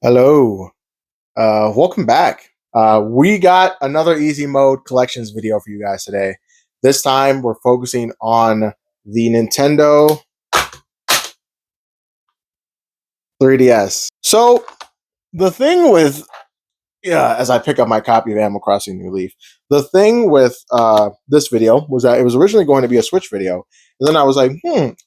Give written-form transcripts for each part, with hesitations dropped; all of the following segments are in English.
Hello, welcome back. We got another easy mode collections video for you guys today. This time we're focusing on the Nintendo 3DS. So the thing with as I pick up my copy of Animal Crossing New Leaf, the thing with this video was that it was originally going to be a Switch video, and then I was like,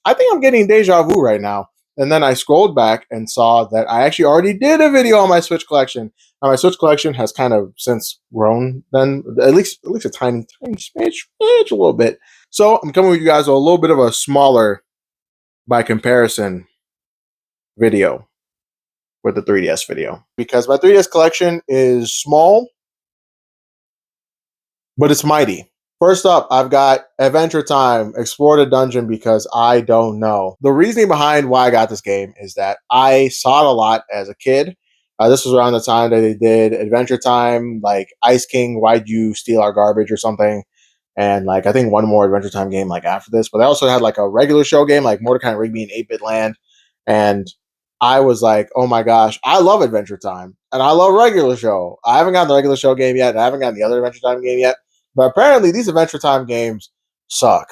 I think I'm getting deja vu right now. And then I scrolled back and saw that I actually already did a video on my Switch collection. Now my Switch collection has kind of since grown, then at least a tiny smidge, a little bit. So I'm coming with you guys with a little bit of a smaller, by comparison, video with the 3DS video because my 3DS collection is small, but it's mighty. First up, I've got Adventure Time, Explore the Dungeon because I don't know. The reasoning behind why I got this game is that I saw it a lot as a kid. This was around the time that they did Adventure Time, like Ice King, Why'd You Steal Our Garbage or something. And like I think one more Adventure Time game like after this. But I also had like a regular show game like Mordecai and Rigby and 8-Bit Land. And I was like, oh my gosh, I love Adventure Time. And I love regular show. I haven't gotten the regular show game yet, and I haven't gotten the other Adventure Time game yet. But apparently, these Adventure Time games suck,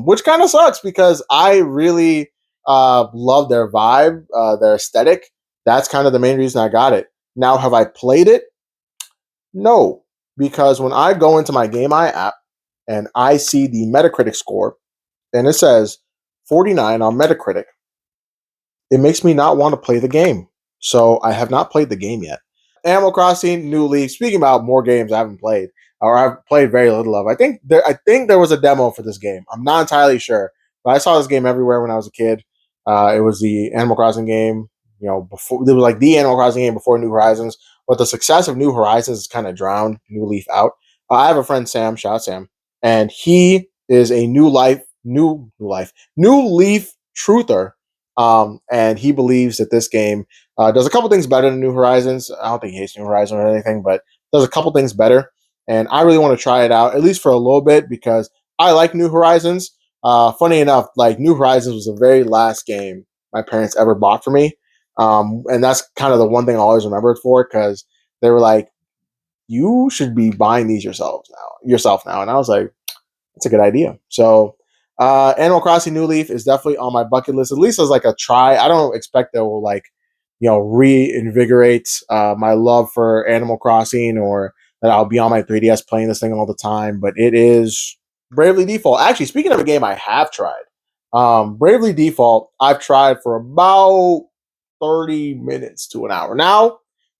which kind of sucks because I really love their vibe, their aesthetic. That's kind of the main reason I got it. Now, have I played it? No, because when I go into my Game Eye app and I see the Metacritic score and it says 49 on Metacritic, it makes me not want to play the game. So I have not played the game yet. Animal Crossing New Leaf. Speaking about more games I haven't played, or I've played very little of. I think there was a demo for this game. I'm not entirely sure, but I saw this game everywhere when I was a kid. It was the Animal Crossing game. You know, before it was like the Animal Crossing game before New Horizons. But the success of New Horizons has kind of drowned New Leaf out. I have a friend Sam, shout out Sam, and he is a New Leaf truther. And he believes that this game does a couple things better than New Horizons. I don't think he hates New Horizons or anything, but does a couple things better. And I really want to try it out, at least for a little bit, because I like New Horizons. Funny enough, like New Horizons was the very last game my parents ever bought for me. And that's kind of the one thing I always remember it for, because they were like, you should be buying these yourself now. And I was like, that's a good idea. So Animal Crossing New Leaf is definitely on my bucket list, at least as like a try. I don't expect that will like, reinvigorate my love for Animal Crossing, or that I'll be on my 3DS playing this thing all the time. But it is Bravely Default. Actually, speaking of a game I have tried, Bravely Default, I've tried for about 30 minutes to an hour. Now,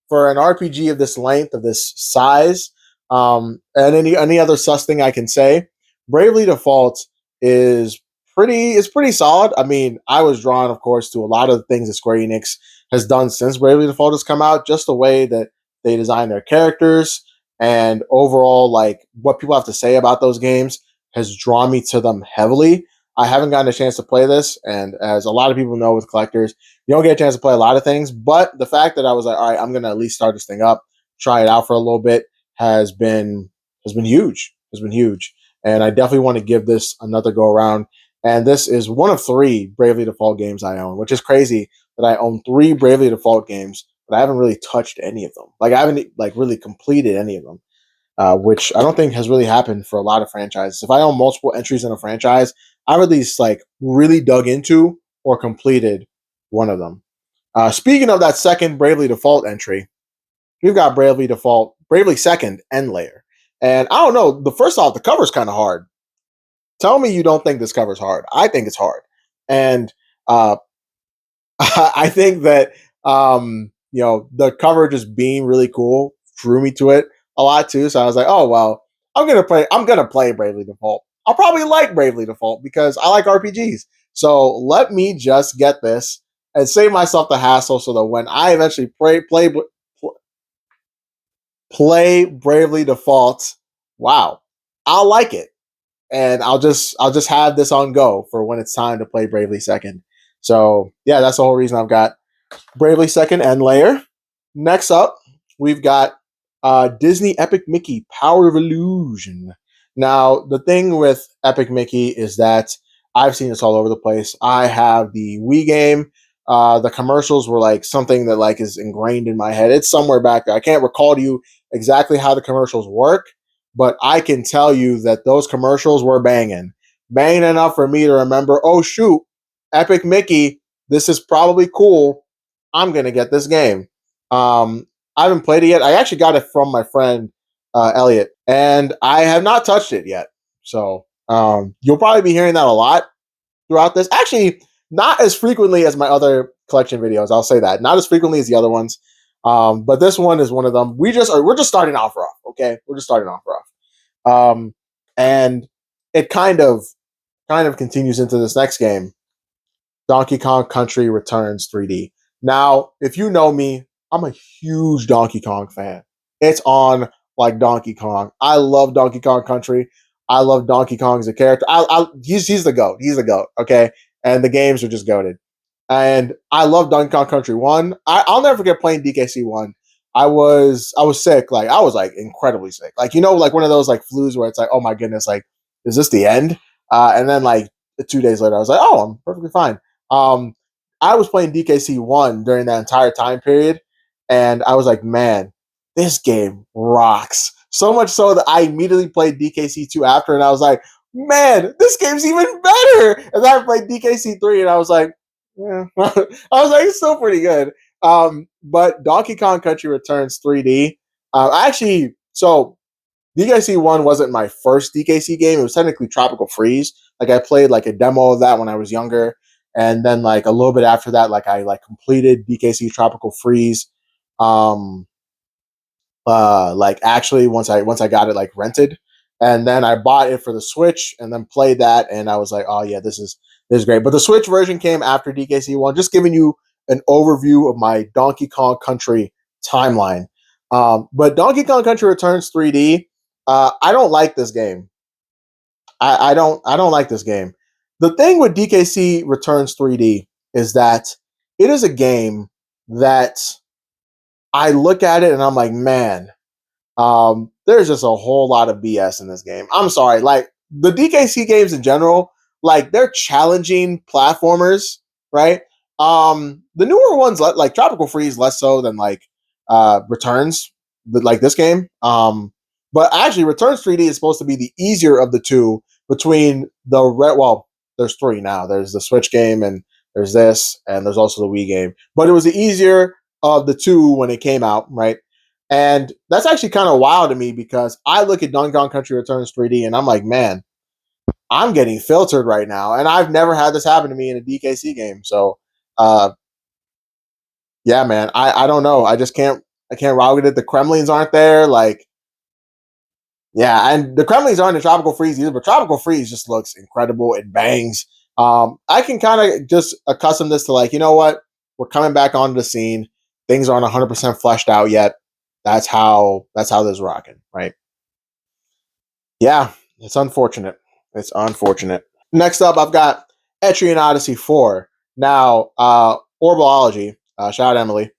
for an RPG of this length, of this size, and any other sus thing I can say, Bravely Default is pretty solid. I mean, I was drawn, of course, to a lot of the things that Square Enix has done since Bravely Default has come out. Just the way that they design their characters and overall, like what people have to say about those games has drawn me to them heavily. I haven't gotten a chance to play this, and as a lot of people know with collectors, you don't get a chance to play a lot of things. But the fact that I was like, all right, I'm gonna at least start this thing up, try it out for a little bit, has been huge. Has been huge. And I definitely want to give this another go around. And this is one of 3 Bravely Default games I own, which is crazy that I own 3 Bravely Default games, but I haven't really touched any of them. Like I haven't like really completed any of them, which I don't think has really happened for a lot of franchises. If I own multiple entries in a franchise, I've at least like really dug into or completed one of them. Speaking of that second Bravely Default entry, we've got Bravely Second End Layer. And I don't know, the first off, the cover's kind of hard. Tell me you don't think this cover's hard. I think it's hard. And uh, I think that the cover just being really cool drew me to it a lot too. So I was like, oh well, I'm gonna play Bravely Default. I'll probably like Bravely Default because I like RPGs. So let me just get this and save myself the hassle so that when I eventually play Bravely Default, wow, I'll like it, and I'll just have this on go for when it's time to play Bravely Second. So yeah, that's the whole reason I've got Bravely Second End Layer. Next up, we've got Disney Epic Mickey Power of Illusion. Now, the thing with Epic Mickey is that I've seen this all over the place. I have the Wii game. The commercials were like something that like is ingrained in my head. It's somewhere back there. I can't recall to you exactly how the commercials work, but I can tell you that those commercials were banging enough for me to remember. Oh shoot, Epic Mickey, this is probably cool. I'm gonna get this game. I haven't played it yet. I actually got it from my friend Elliot, and I have not touched it yet. So you'll probably be hearing that a lot throughout this. Actually, not as frequently as my other collection videos. I'll say that not as frequently as the other ones. But this one is one of them. We're just starting off rough. Okay, we're just starting off rough. And it kind of continues into this next game, Donkey Kong Country Returns 3D. Now, if you know me, I'm a huge Donkey Kong fan. It's on like Donkey Kong. I love Donkey Kong Country. I love Donkey Kong as a character. He's the goat. He's the goat. Okay, and the games are just goated. And I love Donkey Kong Country 1. I'll never forget playing DKC 1. I was sick. Like I was like incredibly sick. Like like one of those like flus where it's like, oh my goodness, like is this the end? And then like 2 days later, I was like, oh, I'm perfectly fine. Um, I was playing DKC 1 during that entire time period, and I was like, man, this game rocks. So much so that I immediately played DKC 2 after, and I was like, man, this game's even better. And then I played DKC 3, and I was like, yeah. I was like, it's still pretty good. But Donkey Kong Country Returns 3D. So DKC 1 wasn't my first DKC game. It was technically Tropical Freeze. Like I played like a demo of that when I was younger. And then like a little bit after that, like I like completed DKC Tropical Freeze. Um like actually once I got it like rented. And then I bought it for the Switch and then played that, and I was like, oh yeah, this is great. But the Switch version came after DKC 1, just giving you an overview of my Donkey Kong Country timeline. But Donkey Kong Country Returns 3D, I don't like this game. I don't like this game. The thing with DKC Returns 3D is that it is a game that I look at it and I'm like, man, there's just a whole lot of BS in this game. I'm sorry, like the DKC games in general, like they're challenging platformers, right? The newer ones, like Tropical Freeze, less so than like Returns, like this game. But actually, Returns 3D is supposed to be the easier of the two between the red. Well, there's three now. There's the Switch game, and there's this, and there's also the Wii game. But it was the easier of the two when it came out, right? And that's actually kind of wild to me because I look at Donkey Kong Country Returns 3D and I'm like, man, I'm getting filtered right now. And I've never had this happen to me in a DKC game. So, uh, yeah, man, I don't know. I can't rock with it. The Kremlings aren't there. Like, yeah, and the Kremlings aren't in Tropical Freeze either, but Tropical Freeze just looks incredible. It bangs. I can kind of just accustom this to like, you know what? We're coming back onto the scene. Things aren't 100% fleshed out yet. That's how this is rocking, right? Yeah, it's unfortunate. It's unfortunate. Next up, I've got Etrian Odyssey 4. Now, Orbology, shout out Emily.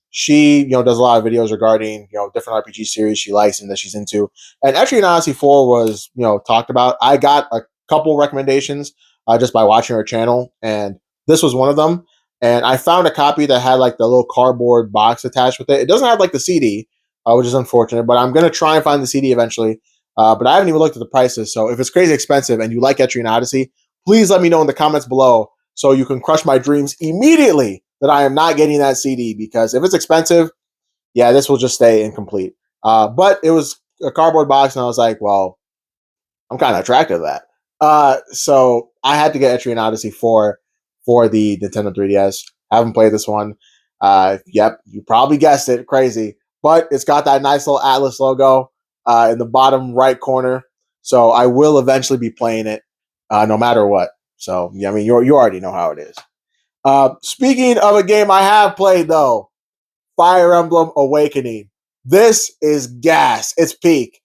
She, does a lot of videos regarding, different RPG series she likes and that she's into. And Etrian Odyssey 4 was, talked about. I got a couple recommendations just by watching her channel, and this was one of them. And I found a copy that had like the little cardboard box attached with it. It doesn't have like the CD, which is unfortunate, but I'm going to try and find the CD eventually. But I haven't even looked at the prices. So if it's crazy expensive and you like Etrian Odyssey, please let me know in the comments below so you can crush my dreams immediately that I am not getting that CD, because if it's expensive, yeah, this will just stay incomplete. But it was a cardboard box, and I was like, well, I'm kind of attracted to that. So I had to get Etrian Odyssey 4 for the Nintendo 3DS. Haven't played this one. Yep, you probably guessed it, crazy. But it's got that nice little Atlas logo in the bottom right corner. So I will eventually be playing it, no matter what. So yeah, I mean, you already know how it is. Speaking of a game I have played though, Fire Emblem Awakening. This is gas. It's peak.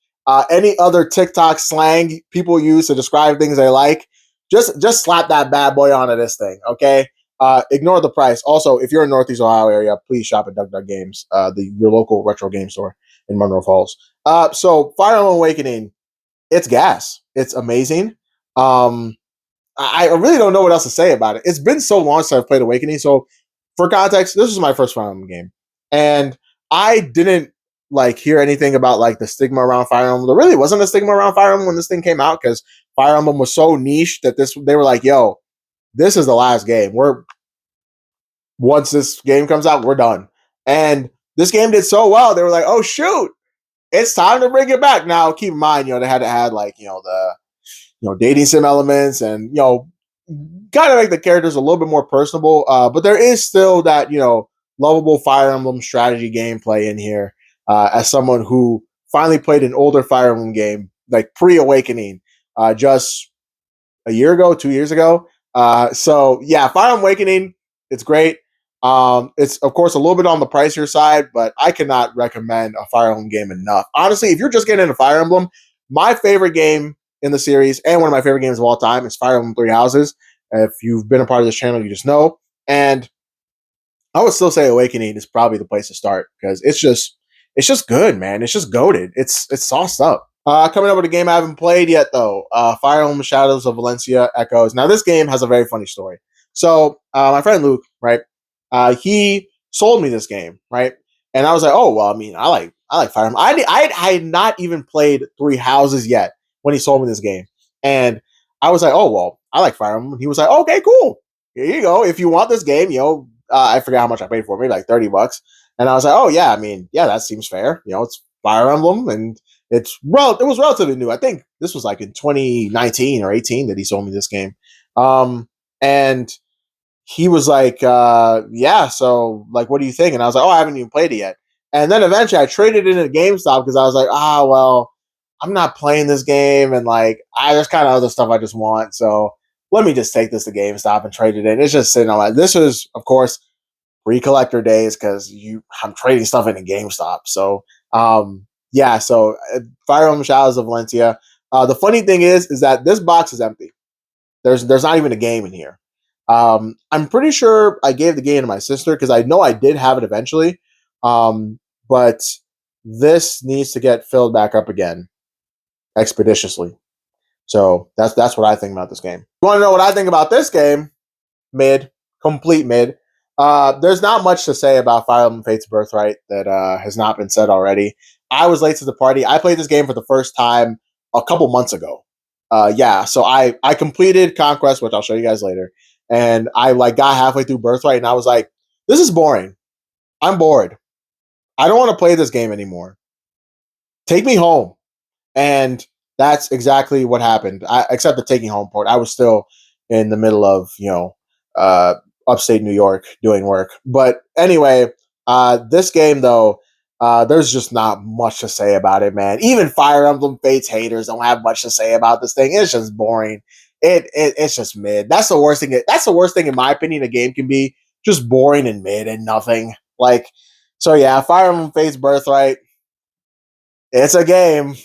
Any other TikTok slang people use to describe things they like, just slap that bad boy onto this thing, okay? Ignore the price. Also, if you're in Northeast Ohio area, please shop at Duck Duck Games, your local retro game store in Monroe Falls. So Fire Emblem Awakening, it's gas. It's amazing. Um, I really don't know what else to say about it. It's been so long since I've played Awakening. So for context, this was my first Fire Emblem game, and I didn't like hear anything about like the stigma around Fire Emblem. There really wasn't a stigma around Fire Emblem when this thing came out because Fire Emblem was so niche that they were like, "Yo, this is the last game. We're once this game comes out, we're done." And this game did so well, they were like, "Oh shoot, it's time to bring it back." Now, keep in mind, they had to add like the dating sim elements and kind of make the characters a little bit more personable. But there is still that lovable Fire Emblem strategy gameplay in here. As someone who finally played an older Fire Emblem game, like pre-Awakening, just a year ago, 2 years ago. So yeah, Fire Emblem Awakening, it's great. It's of course a little bit on the pricier side, but I cannot recommend a Fire Emblem game enough. Honestly, if you're just getting into Fire Emblem, my favorite game in the series and one of my favorite games of all time is Fire Emblem Three Houses. If you've been a part of this channel, you just know. And I would still say Awakening is probably the place to start because it's just good, man. It's just goaded. It's sauced up. Coming up with a game I haven't played yet, though. Fire Emblem Shadows of Valencia Echoes. Now, this game has a very funny story. So, my friend Luke, right? He sold me this game, right? And I was like, oh well, I mean, I like Fire Emblem. I had not even played Three Houses yet when he sold me this game, and I was like, oh well, I like Fire Emblem. And he was like, okay, cool. Here you go. If you want this game, I forgot how much I paid for it, maybe like $30. And I was like, oh yeah, I mean, yeah, that seems fair. It's Fire Emblem, and it was relatively new. I think this was like in 2019 or 18 that he sold me this game. And he was like, yeah, so like, what do you think? And I was like, oh, I haven't even played it yet. And then eventually I traded it in at GameStop because I was like, well, I'm not playing this game, and like, there's kind of other stuff I just want. So let me just take this to GameStop and trade it in. It's just sitting on my. This is, of course, pre-collector days because I'm trading stuff in a GameStop. So yeah, so Fire Emblem Shadows of Valencia. The funny thing is that this box is empty. There's not even a game in here. I'm pretty sure I gave the game to my sister because I know I did have it eventually. But this needs to get filled back up again expeditiously. So that's what I think about this game. You want to know what I think about this game? Mid, complete mid. There's not much to say about Fire Emblem Fates Birthright that has not been said already. I was late to the party. I played this game for the first time a couple months ago. Yeah, so I completed Conquest, which I'll show you guys later, and I like got halfway through Birthright, and I was like, "This is boring. I'm bored. I don't want to play this game anymore. Take me home." And that's exactly what happened. Except the taking home part, I was still in the middle of uh, upstate New York doing work. But anyway, this game though, there's just not much to say about it, man. Even Fire Emblem Fates haters don't have much to say about this thing. It's just boring. It's just mid. That's the worst thing. That's the worst thing in my opinion. A game can be just boring and mid and nothing. Like, so yeah, Fire Emblem Fates Birthright. It's a game.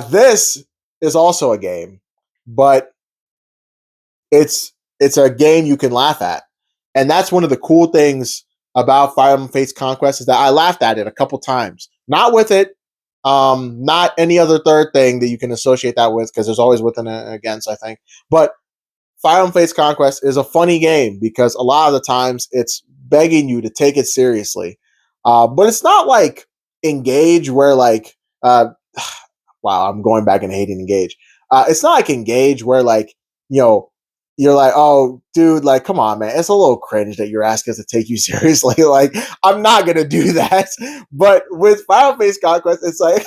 This is also a game, but it's a game you can laugh at, and that's one of the cool things about Fire Emblem Fates Conquest is that I laughed at it a couple times. Not with it, not any other third thing that you can associate that with, because there's always with and against, I think. But Fire Emblem Fates Conquest is a funny game because a lot of the times it's begging you to take it seriously, but it's not like Engage where like. Wow, I'm going back and hating Engage. It's not like Engage where like you know you're like, oh, dude, like, come on, man, it's a little cringe that you're asking us to take you seriously. Like, I'm not gonna do that. But with Final Face Conquest, it's like,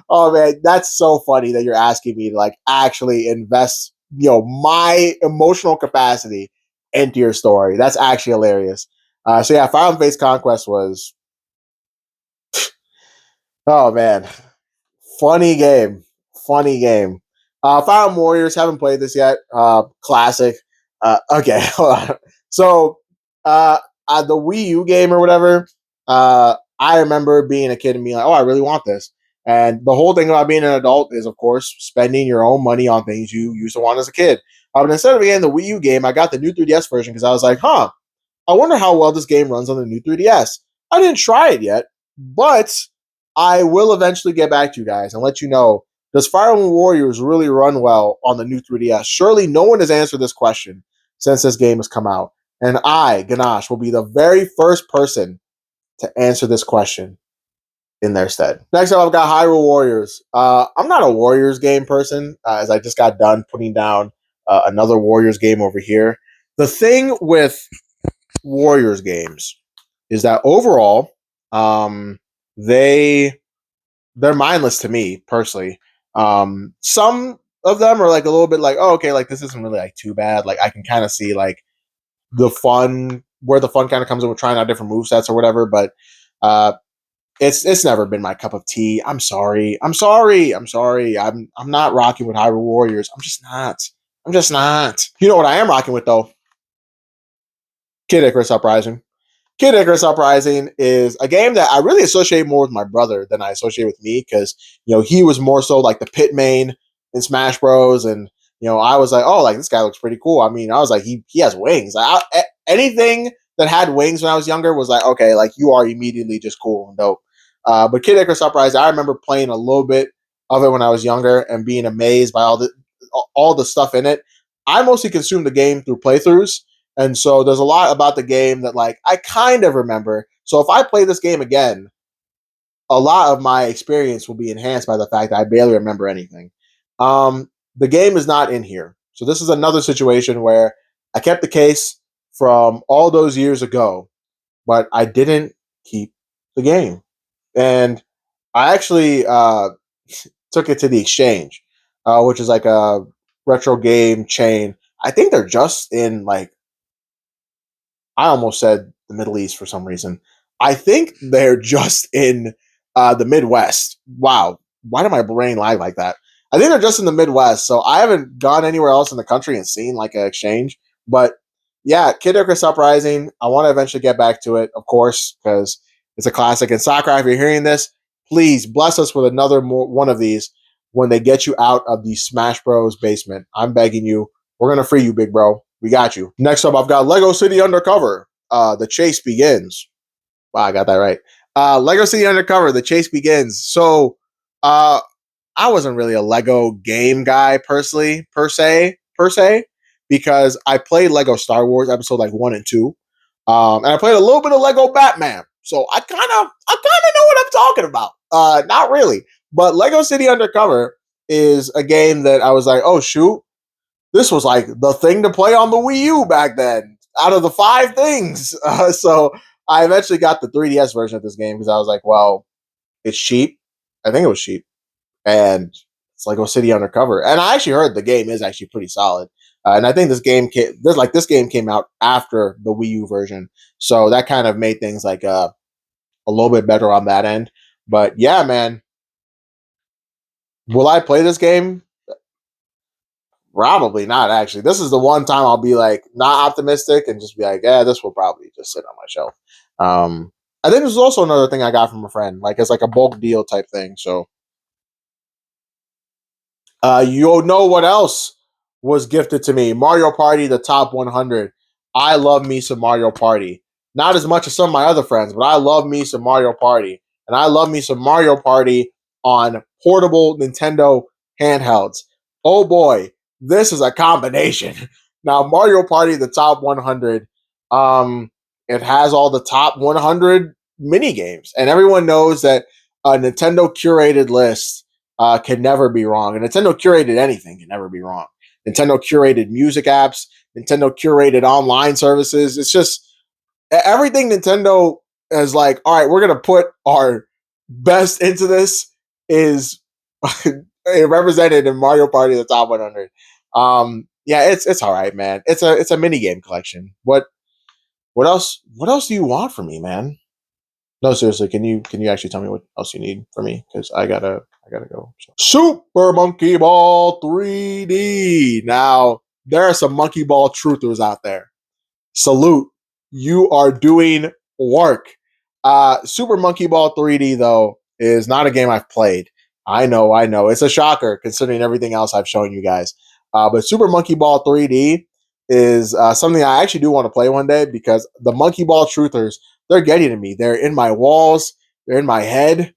oh man, that's so funny that you're asking me to like actually invest, my emotional capacity into your story. That's actually hilarious. So yeah, Final Face Conquest was, oh man, funny game. Funny game. Fire Emblem Warriors, haven't played this yet. Classic. Okay, hold on. So, the Wii U game or whatever, I remember being a kid and being like, oh, I really want this. And the whole thing about being an adult is, of course, spending your own money on things you used to want as a kid. But instead of getting the Wii U game, I got the new 3DS version because I was like, I wonder how well this game runs on the new 3DS. I didn't try it yet, but I will eventually get back to you guys and let you know Does Fire Emblem Warriors really run well on the new 3DS? Surely no one has answered this question since this game has come out. And I, Ganache, will be the very first person to answer this question in their stead. Next up, I've got Hyrule Warriors. I'm not a Warriors game person, as I just got done putting down another Warriors game over here. The thing with Warriors games is that overall, they're mindless to me personally. Some of them are like a little bit like, oh, okay, like this isn't really like too bad. Like I can kind of see like the fun where the fun kind of comes in with trying out different movesets or whatever. But it's never been my cup of tea. I'm sorry. I'm not rocking with Hyrule Warriors. I'm just not. You know what I am rocking with though? Kid Icarus Uprising. Kid Icarus Uprising is a game that I really associate more with my brother than I associate with me because he was more so like the pit main in Smash Bros. And I was like, oh, like this guy looks pretty cool. I mean, I was like, he has wings. Anything that had wings when I was younger was like, okay, like you are immediately just cool and dope. But Kid Icarus Uprising, I remember playing a little bit of it when I was younger and being amazed by all the stuff in it. I mostly consumed the game through playthroughs. And so there's a lot about the game that like I kind of remember. So if I play this game again, a lot of my experience will be enhanced by the fact that I barely remember anything. The game is not in here. So this is another situation where I kept the case from all those years ago, but I didn't keep the game. And I actually took it to the exchange, which is like a retro game chain. I think they're just in like I almost said the Middle East for some reason. I think they're just in the Midwest. Wow. Why did my brain lag like that? I think they're just in the Midwest. So I haven't gone anywhere else in the country and seen like an exchange. But yeah, Kid Icarus Uprising. I want to eventually get back to it, of course, because it's a classic. And Sakurai, if you're hearing this, please bless us with another one of these when they get you out of the Smash Bros. Basement. I'm begging you. We're going to free you, big bro. We got you. Next up, I've got Lego City Undercover. The chase begins. Wow, I got that right. Lego City Undercover. The chase begins. So, I wasn't really a Lego game guy personally, per se, because I played Lego Star Wars episode like 1 and 2, and I played a little bit of Lego Batman. So I kind of know what I'm talking about. Not really, but Lego City Undercover is a game that I was like, oh shoot, this was like the thing to play on the Wii U back then out of the 5 things. So I eventually got the 3DS version of this game because I was like, well, it's cheap. I think it was cheap. And it's Lego City Undercover. And I actually heard the game is actually pretty solid. And I think this game came out after the Wii U version. So that kind of made things like a little bit better on that end. But yeah, man. Will I play this game? Probably not, actually. This is the one time I'll be like not optimistic and just be like, yeah, this will probably just sit on my shelf. I think this is also another thing I got from a friend, like it's like a bulk deal type thing. So you know what else was gifted to me? Mario Party, the top 100. I love me some Mario Party. Not as much as some of my other friends, but I love me some Mario Party. And I love me some Mario Party on portable Nintendo handhelds. Oh boy, this is a combination. Now, Mario Party, the top 100, it has all the top 100 mini games. And everyone knows that a Nintendo curated list can never be wrong. And Nintendo curated anything can never be wrong. Nintendo curated music apps, Nintendo curated online services. It's just everything Nintendo is like, all right, we're going to put our best into this is represented in Mario Party the top 100. Yeah, it's all right, man. It's a mini game collection. What else do you want from me, man? No, seriously, can you actually tell me what else you need from me? Because I gotta go. So. Super Monkey Ball 3D. Now there are some Monkey Ball truthers out there. Salute, you are doing work. Super Monkey Ball 3D though is not a game I've played. I know, it's a shocker considering everything else I've shown you guys. But Super Monkey Ball 3D is something I actually do want to play one day because the Monkey Ball truthers, they're getting to me. They're in my walls. They're in my head.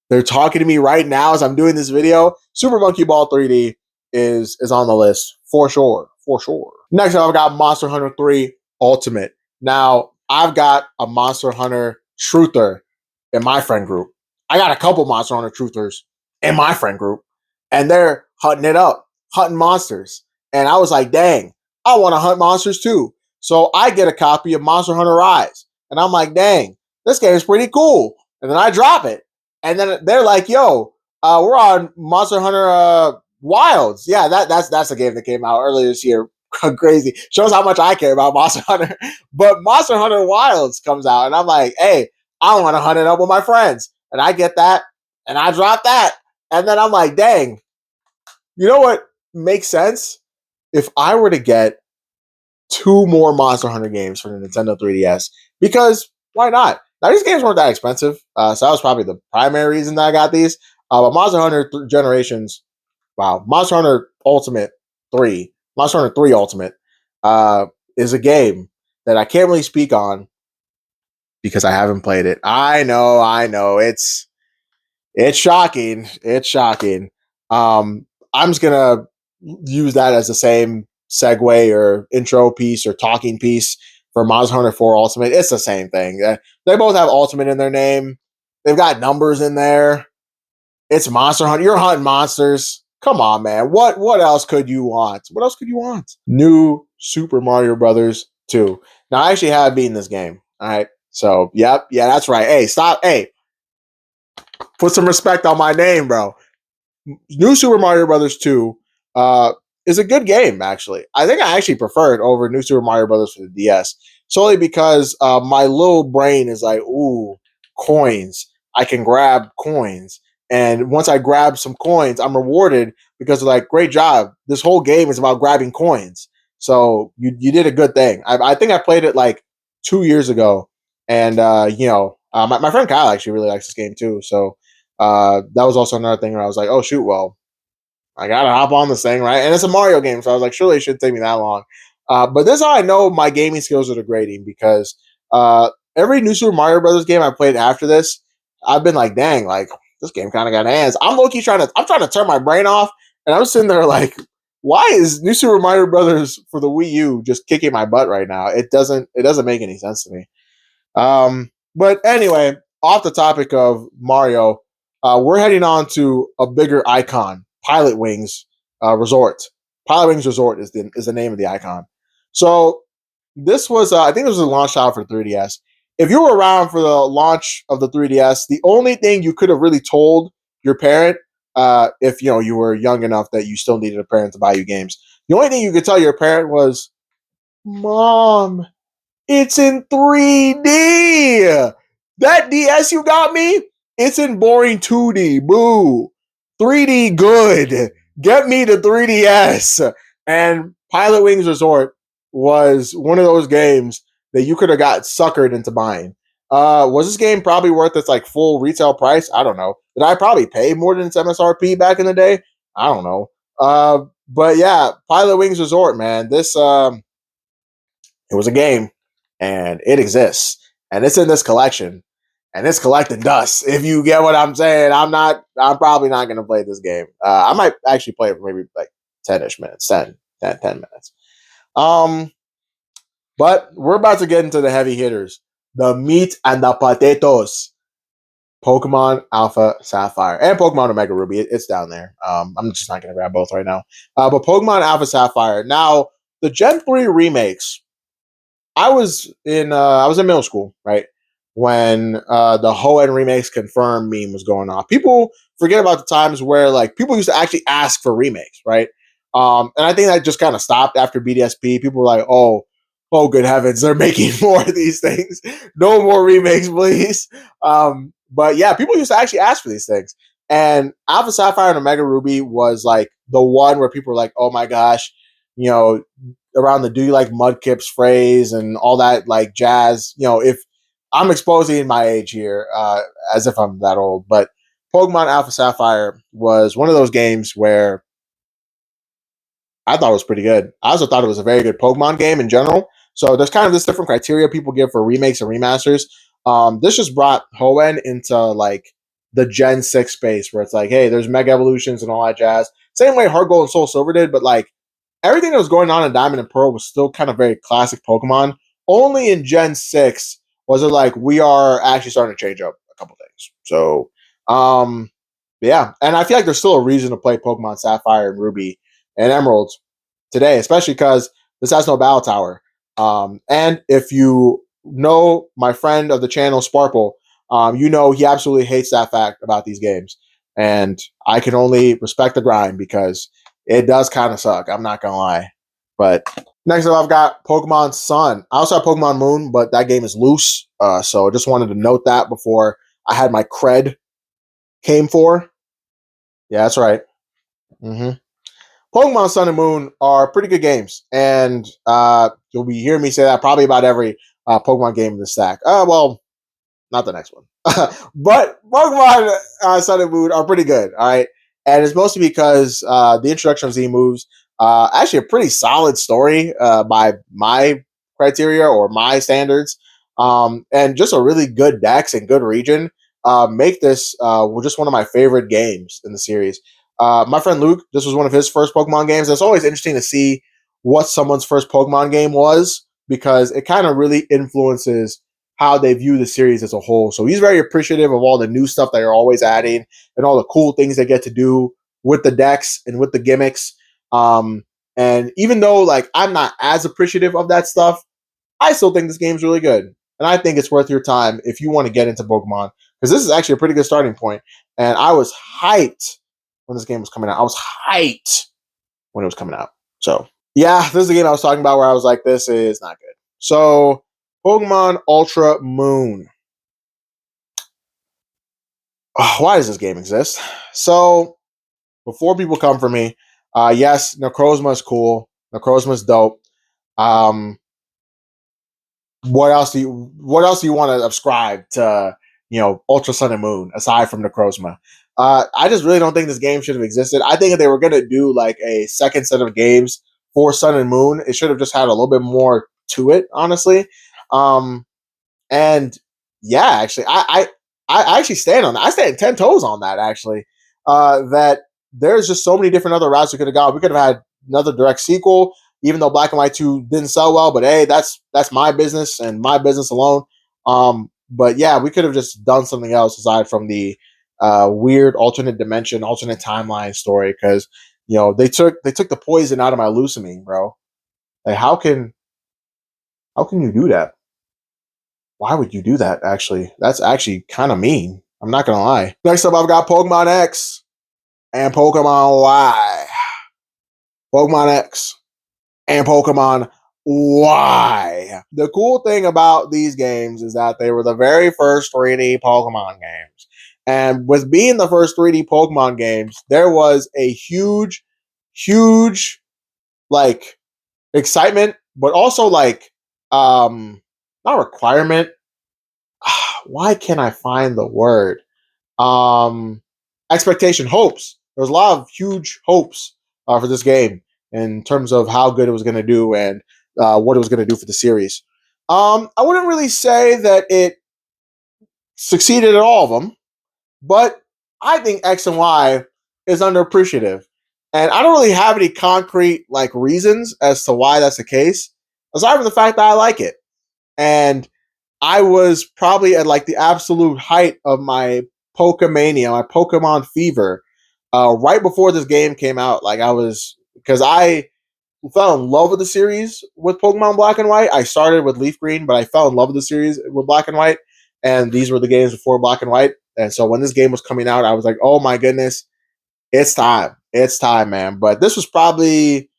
They're talking to me right now as I'm doing this video. Super Monkey Ball 3D is on the list for sure, for sure. Next up, I've got Monster Hunter 3 Ultimate. Now, I've got a Monster Hunter truther in my friend group. I got a couple Monster Hunter truthers in my friend group, and they're hunting it up, hunting monsters. And I was like, dang, I want to hunt monsters too. So I get a copy of Monster Hunter Rise, and I'm like, dang, this game is pretty cool. And then I drop it, and then they're like, yo, we're on Monster Hunter Wilds. Yeah, that's a game that came out earlier this year. Crazy. Shows how much I care about Monster Hunter. But Monster Hunter Wilds comes out, and I'm like, hey, I want to hunt it up with my friends. And I get that, and I drop that. And then I'm like, dang, you know what makes sense? If I were to get 2 more Monster Hunter games for the Nintendo 3DS, because why not? Now, these games weren't that expensive, so that was probably the primary reason that I got these. But Monster Hunter Generations, wow, Monster Hunter Ultimate 3, Monster Hunter 3 Ultimate is a game that I can't really speak on because I haven't played it. I know, it's shocking. It's shocking. I'm just gonna use that as the same segue or intro piece or talking piece for Monster Hunter 4 Ultimate. It's the same thing. They both have Ultimate in their name. They've got numbers in there. It's Monster Hunter. You're hunting monsters. Come on, man. What else could you want? What else could you want? New Super Mario Brothers 2. Now, I actually have beaten this game. All right. So, yep. Yeah, that's right. Hey, stop. Hey, put some respect on my name, bro. New Super Mario Brothers 2 is a good game, actually. I think I actually prefer it over New Super Mario Brothers for the DS, solely because my little brain is like, ooh, coins. I can grab coins. And once I grab some coins, I'm rewarded because they're like, great job. This whole game is about grabbing coins. So you did a good thing. I think I played it like 2 years ago. And, my friend Kyle actually really likes this game too. So that was also another thing where I was like, oh, shoot, well, I gotta hop on this thing, right? And it's a Mario game, so I was like, surely it shouldn't take me that long. But this is how I know my gaming skills are degrading because every new Super Mario Brothers game I played after this, I've been like, dang, like this game kind of got hands. I'm I'm trying to turn my brain off, and I'm sitting there like, why is New Super Mario Brothers for the Wii U just kicking my butt right now? It doesn't make any sense to me. But anyway, off the topic of Mario, we're heading on to a bigger icon, Pilot Wings Resort. Pilot Wings Resort is the name of the icon. So this was, I think, this was a launch title for 3DS. If you were around for the launch of the 3DS, the only thing you could have really told your parent, if you were young enough that you still needed a parent to buy you games, the only thing you could tell your parent was, "Mom, it's in 3D. That DS you got me, it's in boring 2D. Boo. 3D good. Get me the 3DS." And Pilot Wings Resort was one of those games that you could have got suckered into buying. Was this game probably worth its like full retail price? I don't know. Did I probably pay more than its MSRP back in the day? I don't know. But yeah, Pilot Wings Resort, man. This it was a game, and it exists, and it's in this collection, and it's collecting dust. If you get what I'm saying, I'm probably not going to play this game. I might actually play it for maybe like 10-ish minutes, 10 minutes. But we're about to get into the heavy hitters, the meat and the potatoes. Pokemon Alpha Sapphire and Pokemon Omega Ruby. It's down there. I'm just not going to grab both right now. But Pokemon Alpha Sapphire. Now, the Gen 3 remakes, I was in middle school, right? When the Hoenn remakes confirmed meme was going on. People forget about the times where like people used to actually ask for remakes, right? And I think that just kind of stopped after BDSP. People were like, oh, good heavens, they're making more of these things. No more remakes, please. But yeah, people used to actually ask for these things. And Alpha Sapphire and Omega Ruby was like the one where people were like, oh my gosh, you know, around the "do you like Mudkip's" phrase and all that like jazz. If I'm exposing my age here, as if I'm that old, but Pokemon Alpha Sapphire was one of those games where I thought it was pretty good. I also thought it was a very good Pokemon game in general. So there's kind of this different criteria people give for remakes and remasters. This just brought Hoenn into like the Gen 6 space where it's like, hey, there's Mega Evolutions and all that jazz. Same way Heart Gold and Soul Silver did, but like everything that was going on in Diamond and Pearl was still kind of very classic Pokemon. Only in Gen 6 was it like we are actually starting to change up a couple things. So, yeah. And I feel like there's still a reason to play Pokemon Sapphire and Ruby and Emeralds today, especially because this has no battle tower. And if you know my friend of the channel, Sparkle, you know he absolutely hates that fact about these games. And I can only respect the grind because it does kind of suck. I'm not going to lie. But next up, I've got Pokemon Sun. I also have Pokemon Moon, but that game is loose. So I just wanted to note that before I had my cred came for. Yeah, that's right. Mm-hmm. Pokemon Sun and Moon are pretty good games, and you'll be hearing me say that probably about every Pokemon game in the stack. Well, not the next one, but Pokemon Sun and Moon are pretty good. All right, and it's mostly because the introduction of Z moves, actually a pretty solid story by my criteria or my standards, and just a really good dex and good region. Make this just one of my favorite games in the series. My friend Luke, this was one of his first Pokemon games. It's always interesting to see what someone's first Pokemon game was because it kind of really influences how they view the series as a whole. So he's very appreciative of all the new stuff that you're always adding and all the cool things they get to do with the decks and with the gimmicks. And even though like I'm not as appreciative of that stuff, I still think this game's really good. And I think it's worth your time if you want to get into Pokemon because this is actually a pretty good starting point. And I was hyped when this game was coming out. I was hyped when it was coming out. So yeah, this is the game I was talking about where I was like, this is not good. So Pokemon Ultra Moon. Oh, why does this game exist? So before people come for me, yes, Necrozma is cool. Necrozma is dope. What else do you want to ascribe to, Ultra Sun and Moon aside from Necrozma? I just really don't think this game should have existed. I think if they were gonna do like a second set of games for Sun and Moon, it should have just had a little bit more to it, honestly. And yeah, actually, I actually stand on that. I stand 10 toes on that, actually. That there's just so many different other routes we could have gone. We could have had another direct sequel, even though Black and White 2 didn't sell well, but hey, that's my business and my business alone. But yeah, we could have just done something else aside from the weird alternate dimension, alternate timeline story, because they took the poison out of my Lusamine, bro. Like how can you do that? Why would you do that, actually? That's actually kind of mean. I'm not going to lie. Next up, I've got Pokemon X and Pokemon Y. Pokemon X and Pokemon Y. The cool thing about these games is that they were the very first 3D Pokemon games. And with being the first 3D Pokemon games, there was a huge, huge, like, excitement, but also, like, not requirement, why can't I find the word? Expectation, hopes. There was a lot of huge hopes for this game in terms of how good it was going to do and what it was going to do for the series. I wouldn't really say that it succeeded at all of them, but I think X and Y is underappreciative. And I don't really have any concrete like reasons as to why that's the case, aside from the fact that I like it. And I was probably at like the absolute height of my Pokemania, my Pokemon fever, right before this game came out. Like I was, because I fell in love with the series with Pokemon Black and White. I started with Leaf Green, but I fell in love with the series with Black and White, and these were the games before Black and White. And so when this game was coming out, I was like, oh my goodness, it's time, man. But this was probably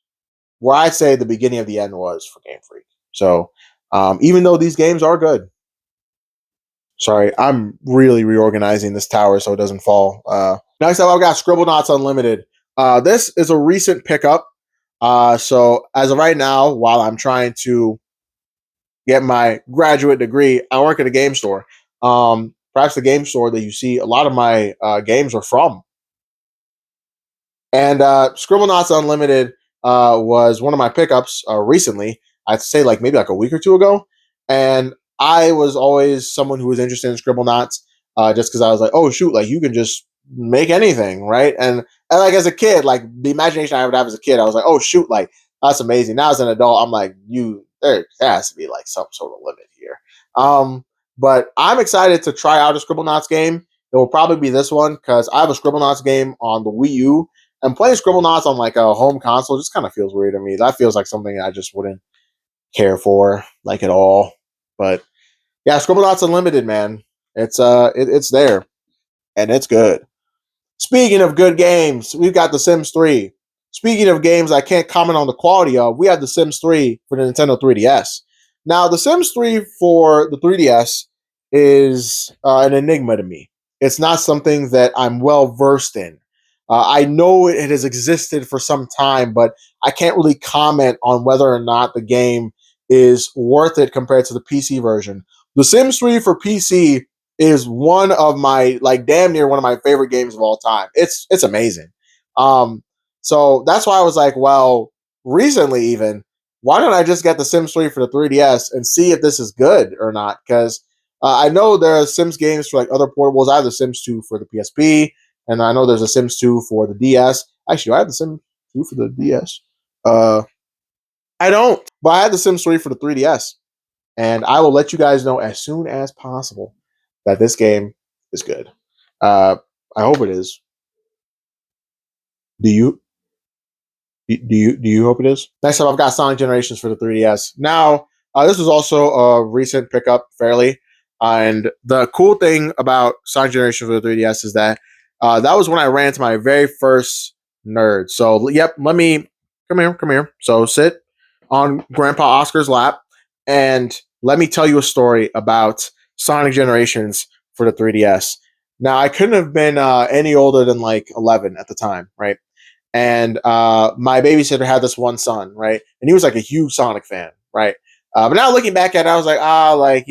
where I'd say the beginning of the end was for Game Freak. So even though these games are good. Sorry, I'm really reorganizing this tower so it doesn't fall. Next up, I've got Scribblenauts Unlimited. This is a recent pickup. So as of right now, while I'm trying to get my graduate degree, I work at a game store. Perhaps the game store that you see a lot of my games are from. And Scribblenauts Unlimited was one of my pickups recently. I'd say like maybe like a week or two ago. And I was always someone who was interested in Scribblenauts. just because I was like, oh shoot, like you can just make anything, right? And like as a kid, like the imagination I would have as a kid, I was like, oh shoot, like that's amazing. Now as an adult, I'm like, there has to be like some sort of limit here. But I'm excited to try out a Scribblenauts game. It will probably be this one because I have a Scribblenauts game on the Wii U, and playing Scribblenauts on like a home console just kind of feels weird to me. That feels like something I just wouldn't care for like at all. But yeah, Scribblenauts Unlimited, man, it's there and it's good. Speaking of good games, we've got The Sims 3. Speaking of games I can't comment on the quality of, we have The Sims 3 for the Nintendo 3DS. Now, The Sims 3 for the 3DS is an enigma to me. It's not something that I'm well versed in. I know it has existed for some time, but I can't really comment on whether or not the game is worth it compared to the PC version. The Sims 3 for PC is one of my like damn near one of my favorite games of all time. It's amazing. Um, so that's why I was like, well, recently even, why don't I just get the Sims 3 for the 3DS and see if this is good or not? Because I know there are Sims games for like other portables. I have the Sims 2 for the PSP, and I know there's a Sims 2 for the DS. Actually, I have the Sims 2 for the DS. Uh, I don't, but I have the Sims 3 for the 3DS, and I will let you guys know as soon as possible that this game is good. Uh, I hope it is. Do you? Do you hope it is? Next up, I've got Sonic Generations for the 3DS. Now, this was also a recent pickup, fairly. And the cool thing about Sonic Generations for the 3DS is that that was when I ran into my very first nerd. So, yep, let me come here. So, sit on Grandpa Oscar's lap and let me tell you a story about Sonic Generations for the 3DS. Now, I couldn't have been any older than like 11 at the time, right? And my babysitter had this one son, right? And he was like a huge Sonic fan, right? But now looking back at it, I was like, like,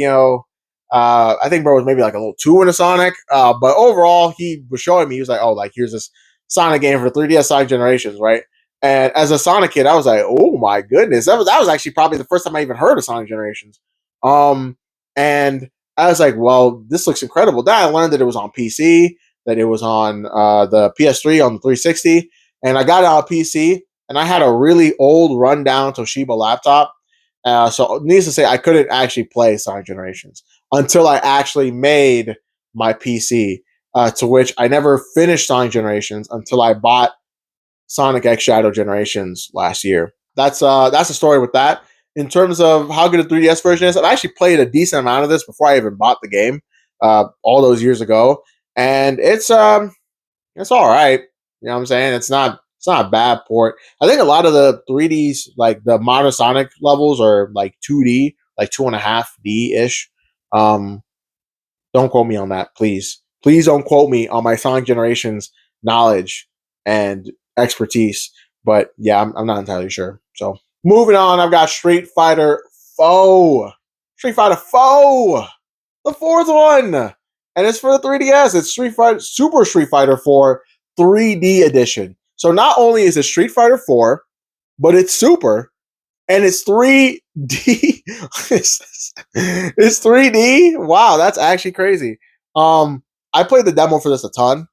I think bro was maybe like a little too into Sonic. But overall, he was showing me, he was like, oh, like here's this Sonic game for 3DS Sonic Generations, right? And as a Sonic kid, I was like, oh my goodness, that was actually probably the first time I even heard of Sonic Generations. And I was like, well, this looks incredible. Then I learned that it was on PC, that it was on the PS3, on the 360, and I got it on PC, and I had a really old rundown Toshiba laptop. So needless to say, I couldn't actually play Sonic Generations until I actually made my PC. To which I never finished Sonic Generations until I bought Sonic X Shadow Generations last year. That's the story with that. In terms of how good a 3DS version is, I've actually played a decent amount of this before I even bought the game, all those years ago, and it's all right. You know what I'm saying? It's not a bad port. I think a lot of the 3Ds, like the modern Sonic levels, are like 2D, like 2.5D ish. Um, don't quote me on that, please. Please don't quote me on my Sonic Generations knowledge and expertise. But yeah, I'm not entirely sure. So moving on, I've got Street Fighter Foe. Street Fighter Foe, the fourth one, and it's for the 3DS. It's Street Fighter Super Street Fighter 4 3D edition. So not only is it Street Fighter 4, but it's Super, and it's 3D. It's 3D. Wow, that's actually crazy. I played the demo for this a ton,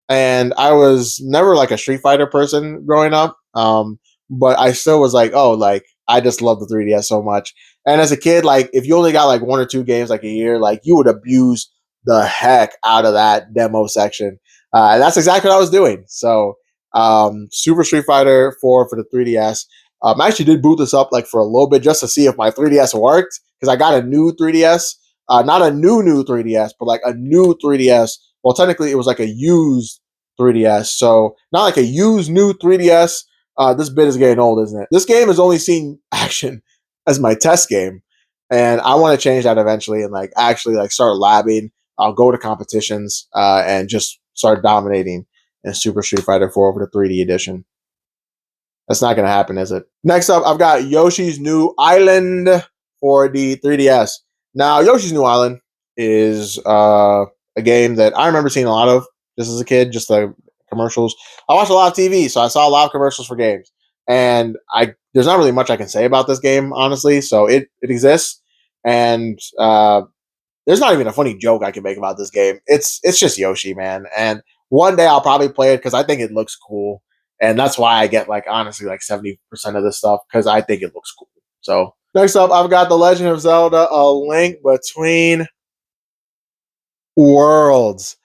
and I was never like a Street Fighter person growing up. But I still was like, oh, like I just love the 3DS so much. And as a kid, like if you only got like one or two games like a year, like you would abuse the heck out of that demo section. And that's exactly what I was doing. So, Super Street Fighter 4 for the 3DS. I actually did boot this up like for a little bit just to see if my 3DS worked because I got a new 3DS, not a new 3DS, but like a new 3DS. Well, technically, it was like a used 3DS, so not like a used new 3DS. This bit is getting old, isn't it? This game has only seen action as my test game, and I want to change that eventually and like actually like start labbing. I'll go to competitions and just start dominating in Super Street Fighter 4 for the 3D edition. That's not going to happen, is it? Next up, I've got Yoshi's New Island for the 3DS. Now, Yoshi's New Island is a game that I remember seeing a lot of just as a kid, just the commercials. I watched a lot of TV, so I saw a lot of commercials for games. And there's not really much I can say about this game, honestly. So it exists, and there's not even a funny joke I can make about this game. It's just Yoshi, man. And one day I'll probably play it because I think it looks cool, and that's why I get like honestly like 70% of this stuff because I think it looks cool. So next up, I've got The Legend of Zelda: A Link Between Worlds.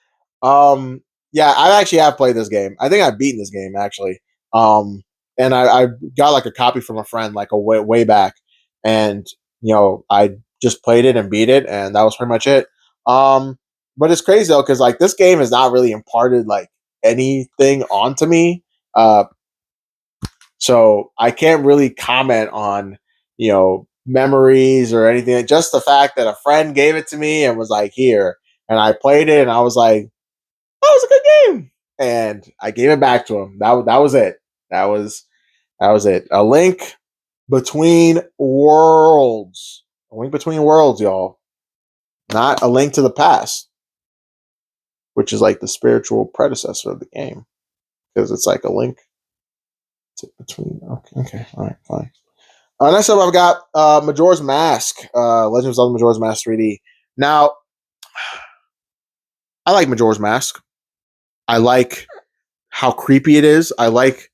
Yeah, I actually have played this game. I think I've beaten this game actually. Um, and I got like a copy from a friend like a way back, and I just played it and beat it, and that was pretty much it. Um, but it's crazy though because like this game has not really imparted like anything onto me. So I can't really comment on memories or anything. Just the fact that a friend gave it to me and was like, "Here," and I played it, and I was like, that was a good game. And I gave it back to him. That was it. That was it. A Link Between Worlds. A Link Between Worlds, y'all. Not A Link to the Past, which is like the spiritual predecessor of the game. Because it's like a link between. Okay, all right, fine. Next up, I've got Majora's Mask, Legend of Zelda Majora's Mask 3D. Now, I like Majora's Mask. I like how creepy it is. I like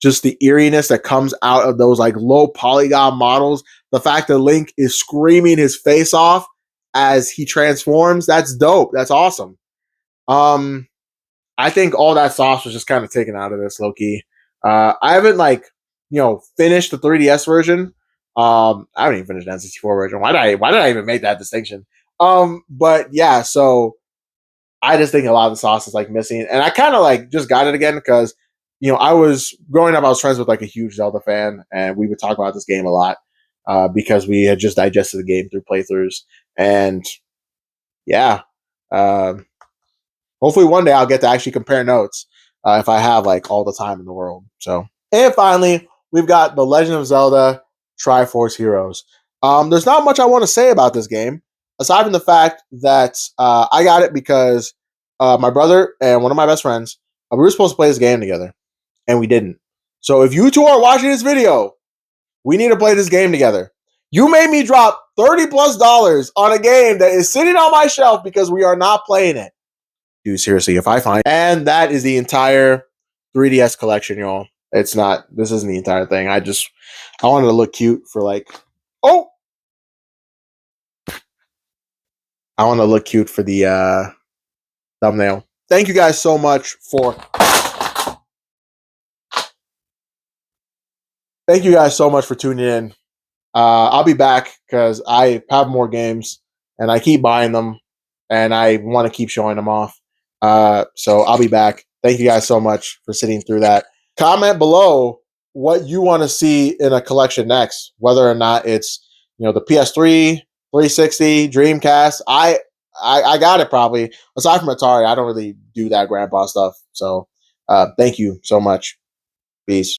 just the eeriness that comes out of those like low polygon models. The fact that Link is screaming his face off as he transforms, that's dope. That's awesome. Um, I think all that sauce was just kind of taken out of this, low key. I haven't finished the 3DS version. I haven't even finished the N64 version. Why did I even make that distinction? But yeah, so I just think a lot of the sauce is like missing, and I kind of like just got it again because I was growing up. I was friends with like a huge Zelda fan, and we would talk about this game a lot because we had just digested the game through playthroughs, and yeah, um, hopefully one day I'll get to actually compare notes if I have like all the time in the world. So, and finally, we've got The Legend of Zelda: Triforce Heroes. There's not much I want to say about this game aside from the fact that I got it because my brother and one of my best friends we were supposed to play this game together, and we didn't. So if you two are watching this video, we need to play this game together. You made me drop $30+ on a game that is sitting on my shelf because we are not playing it. Dude, seriously, if I find and that is the entire 3DS collection, y'all. It's not. This isn't the entire thing. I wanted to look cute for like. Oh, I want to look cute for the thumbnail. Thank you guys so much for. Thank you guys so much for tuning in. I'll be back because I have more games and I keep buying them and I want to keep showing them off. So I'll be back. Thank you guys so much for sitting through that. Comment below what you want to see in a collection next, whether or not it's the PS3, 360, Dreamcast. I got it probably. Aside from Atari, I don't really do that grandpa stuff. So thank you so much. Peace.